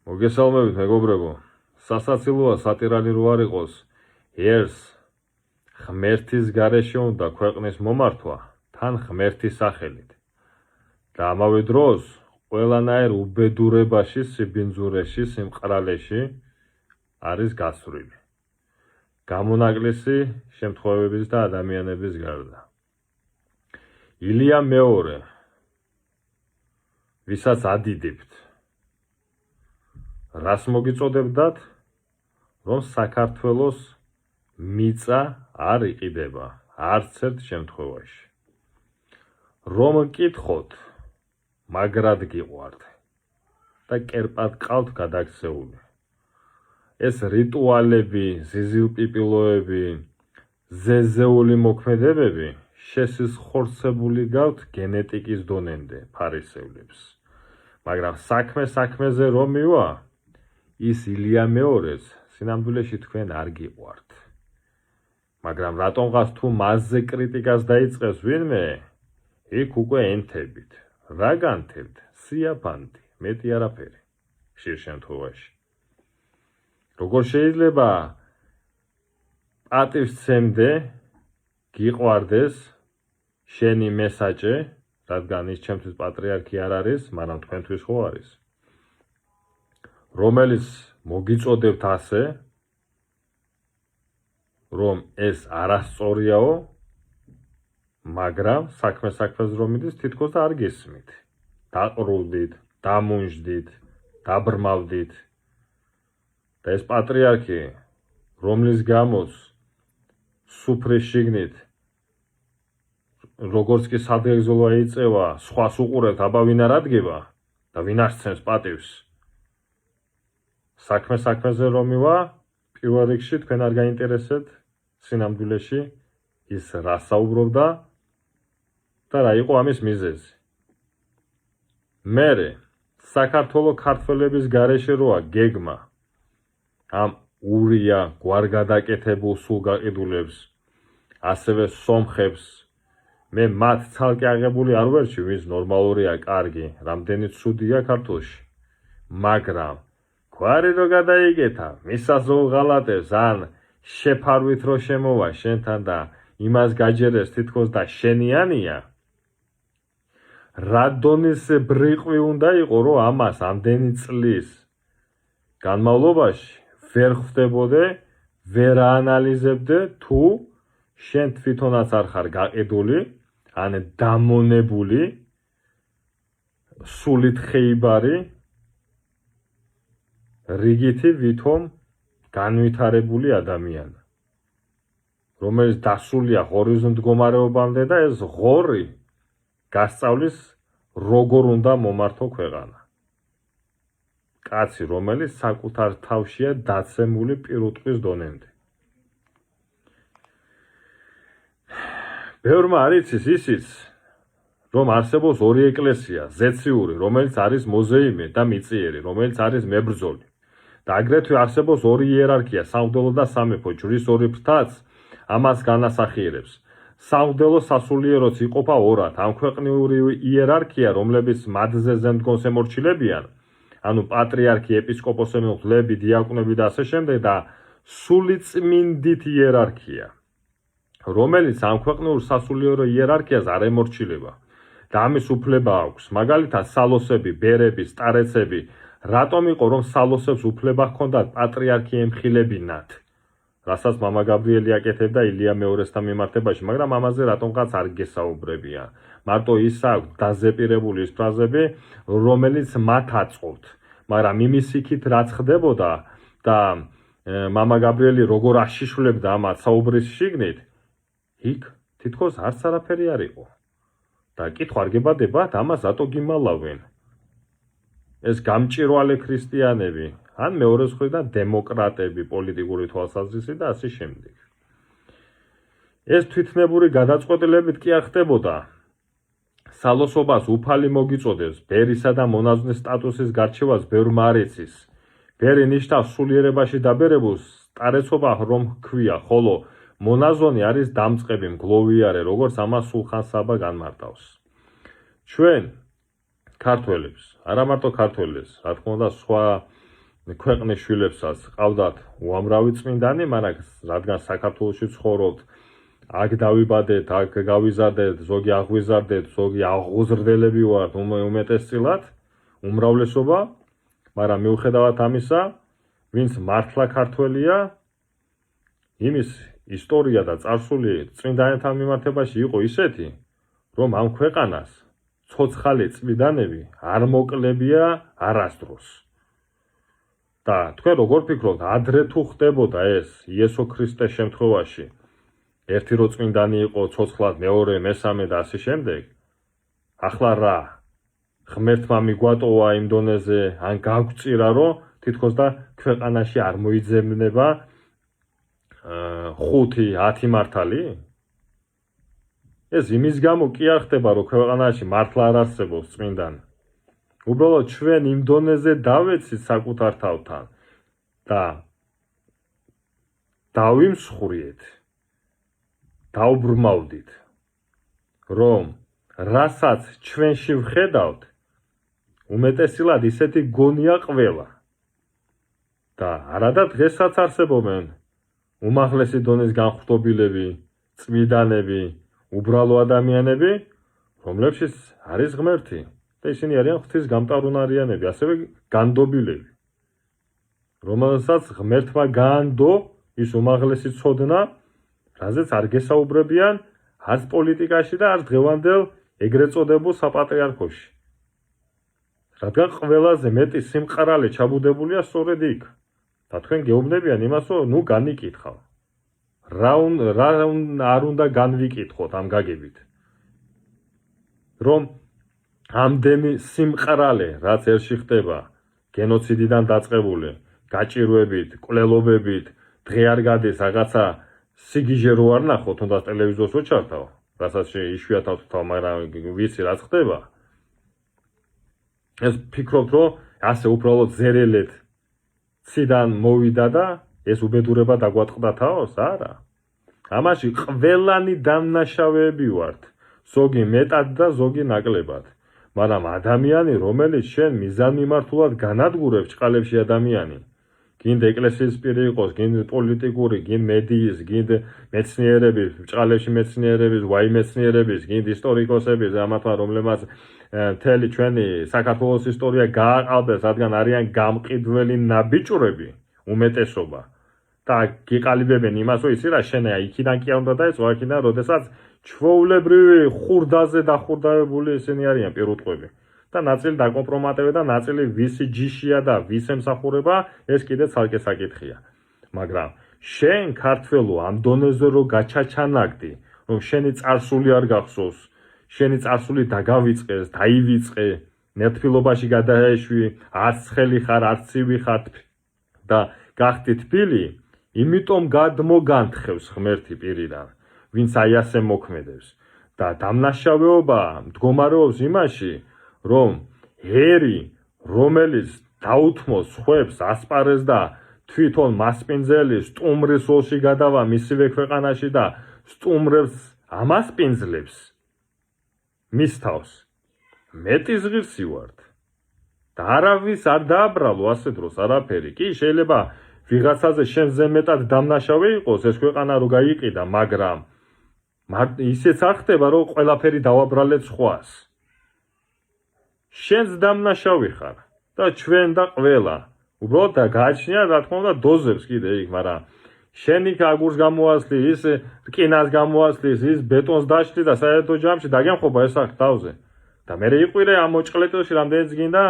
მოგესალმებით მეგობრებო, სასაცილოა სატირალი რო არ იყოს, ერს ღმერთის გარეშე უნდა ქვეყნის მომართვა, თან ღმერთის სახელით. და ამავე დროს ყველანაირ უბედურებაში, სიბინძურეში, სიმყრალეში არის გასვლილი. გამონაკლისი შემთხვევების და ადამიანების გარდა. ილია მეორე, ვისაც ადიდებთ, რას მოგიწოდებდათ, რომ საქართველოს მიწა არ იყიდება არც ერთ შემთხვევაში. რომ მკითხოთ, მაგრად გიყვართ და კერპად ყავთ გადაქცეული. ეს რიტუალები, ზიზილპიპილოები, ზეზეული მოქმედებები შესიზღორცებული გავთ გენეტიკის დონემდე ფარისევლებს. მაგრამ საქმეზე რომ მივა, ის ილია მეორეს სინამდვილეში თქვენ არ გიყვართ. მაგრამ რატომღაც თუ მასზე კრიტიკას დაიწყეს ვინმე, იქ უკვე ენთებით. რა განთებთ? სიაფანტი, მეტი არაფერი. ხშირ შემთხვევაში. როგორ შეიძლება პატივსცემდე გიყვარდეს შენი მესაჭე, რადგან ის ჩემთვის პატრიარქი არ არის, მაგრამ თქვენთვის ხო არის? რომელიც მოგიწოდებთ ასე, რომ ეს არასწორიაო, მაგრამ საქმეს რომ მიდის, თითქოს და არ გესმით. დაყრუდით, დამუნჯდით, დაბრმავდით. და ეს პატრიარქი, რომლის გამოც სუფრის შიგნით, როგორც კი სადღეგრძელო ეწევა, სხვას უყურებთ, აბა ვინ არ ადგება და ვინ აღწევს პატივს. საქმეზე რომ მივა, პირველ რიგში თქვენ არ გაინტერესებთ სინამდვილეში ის რა საუბრობდა და რა იყო ამის მიზეზი. მერე, საქართველოს ქართველების გარეშე როა გეგმა ამ ურია გვარგადაკეთებულ სულ გაყიდულებს, ასევე სომხებს, მე მათ ცალკე აღებული არ ვერჩი, ვინც ნორმალურია, კარგი, რამდენი ცუდია ქართლში. მაგრამ გვარი რო გადაიგეთა, მისას რო ღალატებს, ან შეფარვით რო შემოვა შენთან და იმას გაჯერეს თითქოს და შენიანია, რა დონის ბრიყვი უნდა იყო, რომ ამას ამდენი წლის განმავლობაში ვერ ხვდებოდე, ვერ აანალიზებდე, თუ შენ თვითონაც არ ხარ გაყიდული, ან დამონებული, სულით ხეიბარი, რიგითი ვითომ განვითარებული ადამიანი, რომელიც დასულია ღორის მდგომარეობამდე და ეს ღორი გასწავლის, როგორ უნდა მომართო ქვეყანა. კაცი, რომელიც საკუთარ თავშია დაცემული პირუტყვის დონემდე. ბევრმა არ იცის ისიც, რომ არსებობს ორი ეკლესია, ზეციური, რომელიც არის მოზეიმე და მიწიერი, რომელიც არის მებრძოლი. და აგრეთვე არსებობს ორი იერარქია, სამღვდელო და სამეფო, ჯვრის ორი ფრთაც ამას განასახიერებს. სამღვდელო სასულიეროც იყოფა ორად, ამ ქვეყნიური იერარქია, რომლებიც მათზე ზემდგონს ემორჩილებიან, ანუ პატრიარქი, ეპისკოპოსები, მღვდლები, დიაკვნები და ასე შემდეგ და სულიწმინდით იერარქია, რომელიც ამ ქვეყნიურ სასულიერო იერარქიას არ ემორჩილება და ამის უფლება აქვს. მაგალითად, სალოსები, ბერები, სტარეცები, რატომ იყო რომ სალოსებს უფლება ჰქონდათ პატრიარქი ემხილებინათ, რასაც მამა გაბრიელი აკეთებდა ილია მეორესთან მიმართებაში, მაგრამ ამაზე რატომღაც არ გესაუბრებია. მარტო ის აქვს დაზეპირებული ის ფრაზები, რომელიც მათ აწყობთ. მაგრამ იმის იქით რაც ხდებოდა და მამა გაბრიელი როგორ აშიშვლებდა ამათ საუბრის შიგნით, იქ თითქოს არც არაფერი არ იყო. და კითხვა არ გებადებათ, ამას რატო გიმალავენ? ეს გამჭირვალე ქრისტიანები, ან მეორე მხრიდან დემოკრატები, პოლიტიკური თვალსაზრისით და ასე შემდეგ. ეს თვითნებური გადაწყვეტილებით კი არ ხდებოდა. სალოსობას უფალი მოგიწოდებს, ბერისა და მონაზონის სტატუსის გარჩევას ბევრმა არ იცის. ბერი ნიშნავს სულიერებაში დაბერებულს, სტარეცობა რომ ჰქვია, ხოლო მონაზონი არის დამწყები, მგლოვიარე, როგორც ამას სულხან საბა განმარტავს. ჩვენ ქართველებს, არა მარტო ქართველებს, რა თქმა უნდა, სხვა ქვეყნის შვილებსაც ყავდათ უამრავი წმინდანი, მაგრამ რადგან საქართველოში ცხოვრობთ, აქ დავიბადეთ, აქ გავიზარდეთ, ზოგი აღვიზარდეთ, ზოგი აღუზრდელები ვართ უმეტესწილად, უმრავლესობა, მაგრამ მიუხედავად ამისა, ვინც მართლა ქართველია, იმის ისტორია და წარსული წმინდანებთან მიმართებაში იყო ისეთი, რომ ამ ქვეყანას ცოცხალი წმინდანები არ მოკლებია არასდროს. და თქვენ როგორ ფიქრობთ, ადრე თუ ხდებოდა ეს იესო ქრისტეს შემთხვევაში, ერთი რო წმინდანი იყო ცოცხლად, მეორე, მესამე და ასე შემდეგ, ახლა რა? ღმერთმა მიგვატოვა იმ დონეზე, ან გაგვწირა, რომ თითქოს და ქვეყანაში არ მოიძებნება 5-10 მართალი? ეს იმის გამო კი არ ხდება, რომ ქვეყანაში მართლა არ არსებობს წმინდანი. უბრალოდ ჩვენ იმ დონეზე დავეცით საკუთარ თავთან და დავიმსხვრიეთ, დავბრმავდით, რომ რასაც ჩვენში ვხედავთ, უმეტესწილად ისეთი გონია ყველა. და არადა დღესაც არსებობენ უმაღლესი დონის განხრობილები, წმინდანები, უბრალო ადამიანები, რომლებშიც არის ღმერთი და ისინი არიან ღვთის გამტარუნარიანები, ასევე განდობილები, რომელსაც ღმერთმა გაანდო ის უმაღლესი ცოდნა, რაზეც არ გესაუბრებიან არც პოლიტიკაში და არც დღევანდელ ეგრეთ წოდებულ საპატრიარქოში. რადგან ყველაზე მეტი სიმყარალე ჩაბუდებულია სწორედ იქ. და თქვენ გეუბნებიან იმას, რომ ნუ განიკითხავ. რა არ უნდა განვიკითხოთ ამ გაგებით. რომ ამდენი სიმყრალე, რაც ერში ხდება, გენოციდიდან დაწყებული, გაჭირვებით, კვლელობებით, დღე არ გადის რაღაცა სიგიჟე რო არ ნახო, თუნდაც ტელევიზორს რო ჩართავ, რასაც იშვიათად ვთავ, მაგრამ ვიცი რაც ხდება. ეს ფიქრობთ, რომ ასე უბრალოდ ზერელეთ ციდან მოვიდა და ეს უბედურება დაგვატყდა თავს? არა. ამაში ყველანი დამნაშავეები ვართ, ზოგი მეტად და ზოგი ნაკლებად. მაგრამ ადამიანი, რომელიც შენ მიზანმიმართულად განადგურებს ჭყალებში ადამიანი, გინდ ეკლესიის პირი იყოს, გინდ პოლიტიკური, გინდ მედიის, გინდ მეცნიერების, ჭყალებში მეცნიერების, ვაი მეცნიერების, გინდ ისტორიკოსების, ამათმა რომლებმაც მთელი ჩვენი საქართველოს ისტორია გააყალბეს, რადგან არიან გამყიდველი ნაბიჭვრები, უმეტესობა. და გიყალიბებენ იმას, რომ იცი რა, შენ იქიდან კი არ უნდა დაეწყო, აქედან, როდესაც ჩვეულებრივი ხურდაზე დახურდავებული ისინი არიან პირუტყვები. და ნაწილი დაკომპრომატებდა და ნაწილი ვისი ჯიშია და ვის ემსახურება, ეს კიდე ცალკე საკითხია. მაგრამ შენ ქართველო ამ დონეზე რო გაჩაჩანაგდი, რომ შენი წარსული არ გახსოვს, შენი წარსული დაგავიწყეს, დაივიწყე, ნერთფილობაში გადაეშვი, არც ცხელი ხარ, არც ცივი ხარ და გახდი თბილი, იმიტომ გადმოგანთხევს ღმერთი პირიდან, ვინც აი ასე მოქმედებს. და დამნაშავეობა მდგომარეობს იმაში, რომ ჰერი, რომელიც დაუთმოს ხვებს, ასპარეზს და თვითონ მასპინძელი სტუმრის როლში გადავა მისივე ქვეყანაში და სტუმრებს ამასპინძლებს მის თავს, მეტი ზღირსი ვართ. და არავის არ დააბრალო ასე დროს არაფერი. კი შეიძლება ვიღაცაზე შენზე მეტად დამნაშავე იყოს ეს ქვეყანა რო გაიყიდა, მაგრამ ისეც არ ხდება, რომ ყველაფერი დავაბრალეთ სხვას. შენს დამნაშავე ხარ და ჩვენ და ყველა. უბრალოდ და გააჩნია რა თქმა უნდა დოზებს კიდე იქ, მაგრამ შენ იქ აგურს გამოასლი, ის რკინას გამოასლის, ის ბეტონს დაშლი და საერთო ჯამში დაგემხობა ეს აქ თავზე. და მე იყვირე ამ მოჭყლეტილში რამდენიც გინდა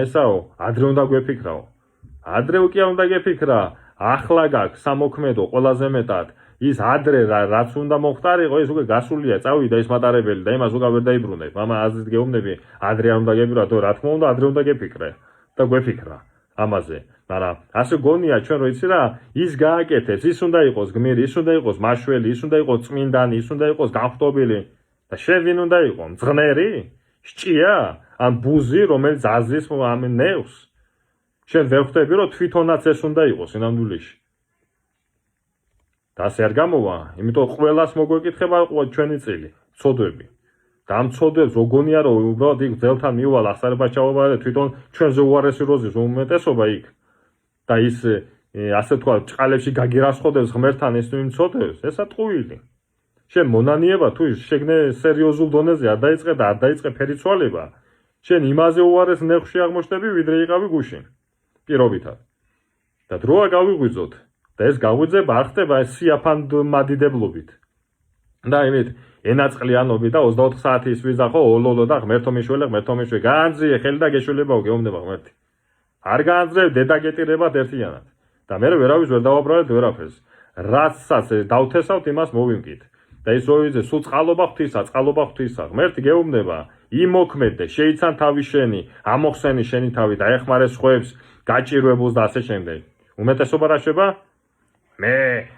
ესაო, ადრე უნდა გვეფიქრაო. ადრე უკვე უნდა გეფიქრა, ახლა გაქვს სამოქმედო ყველაზე მეტად. ის ადრე რაც უნდა მოხდარიყო, ეს უკვე გასულია, წავიდა ის მატარებელი და იმას უკვე ვერ დაიბრუნებ. მამა აზრით გეუბნები, ადრე არ უნდა გეფიქრა, რა თქმა უნდა, ადრე უნდა გეფიქრე და გვეფიქრა ამაზე. მაგრამ ასე გონია ჩვენ რო იცი რა, ის გააკეთებს, ის უნდა იყოს გმირი, ის უნდა იყოს მაშველი, ის უნდა იყოს წმინდანი, ის უნდა იყოს განხრობილი. და შენ ვინ უნდა იყო? მძღნერი? სჭია? ან ბუზი, რომელიც აზრის ამ ნევს? შენ ვერ ხვდები, რომ თვითონაც ეს უნდა იყოს სინამდვილეში. და ასე არ გამოვა, იმიტომ ყველას მოგვეკითხება ჩვენი წილი, ცოდვები. და ამ ცოდვებს როგორია, რომ უბრალოდ იქ ძელთან მიუვალ ახსარება ჩავაბარე თვითონ ჩვენზე უარესი როზის უმეტესობა იქ. და ის ასე თქვა ჭყალებში გაგირასხოდებს ღმერთთან ეს თუ იმ ცოდებს, ესა ტყუილი. შენ მონანიება თუ შეგნე სერიოზულ დონეზე არ დაიწყე და არ დაიწყე ფერიცვალება, შენ იმაზე უარეს ნეხვში აღმოჩნდები, ვიდრე იყავი გუშინ. პირობითად. და დროა გავიღვიძოთ და ეს გაღვიძება არ ხდება ეს სიაფანდმადიდებლობით. და იმით ენაწყლიანობით და 24 საათის ვიზა ხო ოლოლო და ღმერთო მიშველი გაანძრიე ხელი და გეშველებაო გეუბნება ღმერთი. არ გაანძრევ დედაგეტირებად ერთიანად. და მე ვერავის ვერ დავაბრალეთ ვერაფერს. რაცაც დავთესავთ იმას მოვიმკით. და ის როიზე სულ წყალობა ღვთისა. ღმერთი გეუბნება იმოქმედე, შეიცან თავი შენი, ამოხსენი შენი თავი და ეხმარე სხვებს, გაჭირვებულს და ასე შემდეგ. უმეტესობა რა შეება?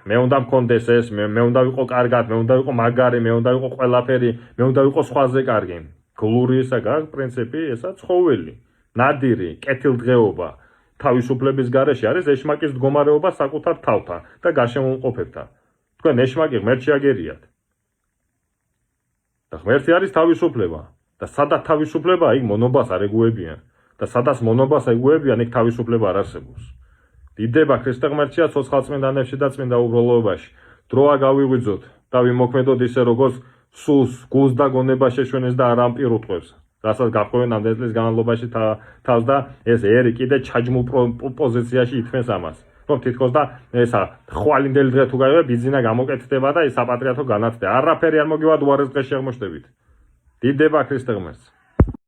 მე უნდა მქონდეს ეს, მე უნდა ვიყო კარგად, მე უნდა ვიყო მაგარი, მე უნდა ვიყო ყველაფერი, მე უნდა ვიყო სხვაზე კარგი. გლური ესა გარ პრინციპი, ესა ცხოველი, ნადირი, კეთილდღეობა. თავისუფლების გარეშე არის ეშმაკის მდგომარეობა საკუთარ თავთან და გარშემოუყოფებთან. თქვენ ეშმაკი ღმერთში აგერიათ. და ღმერთი არის თავისუფლება და სადაც თავისუფლება იქ მონობას არ ეგუებიან და სადაც მონობას ეგუებიან იქ თავისუფლება არ არსებობს. დიდება ქრისტე ღმერთშია ცოცხალწმინდანებში და წმინდა უბრალოებაში. დროა გავიღვიძოთ და ვიმოქმედოთ ისე როგორც სულს, გულს და გონებას შეშვენეს და არ ამპირ უტყვევს. რასაც გახვევენ ამდენი წლის განმავლობაში თავს და ეს ერი კიდე ჩაჯმულ პოზიციაში ითქმეს ამას. რომ თითქოს და ესა ხვალინდელი დღე თუ გაივა ბიძინა გამოკეთდება და ის საპატრიარქო განათდება. არაფერი არ მოგივად უარეს დღეს აღმოჩნდებით. დიდება ქრისტე ღმერთს.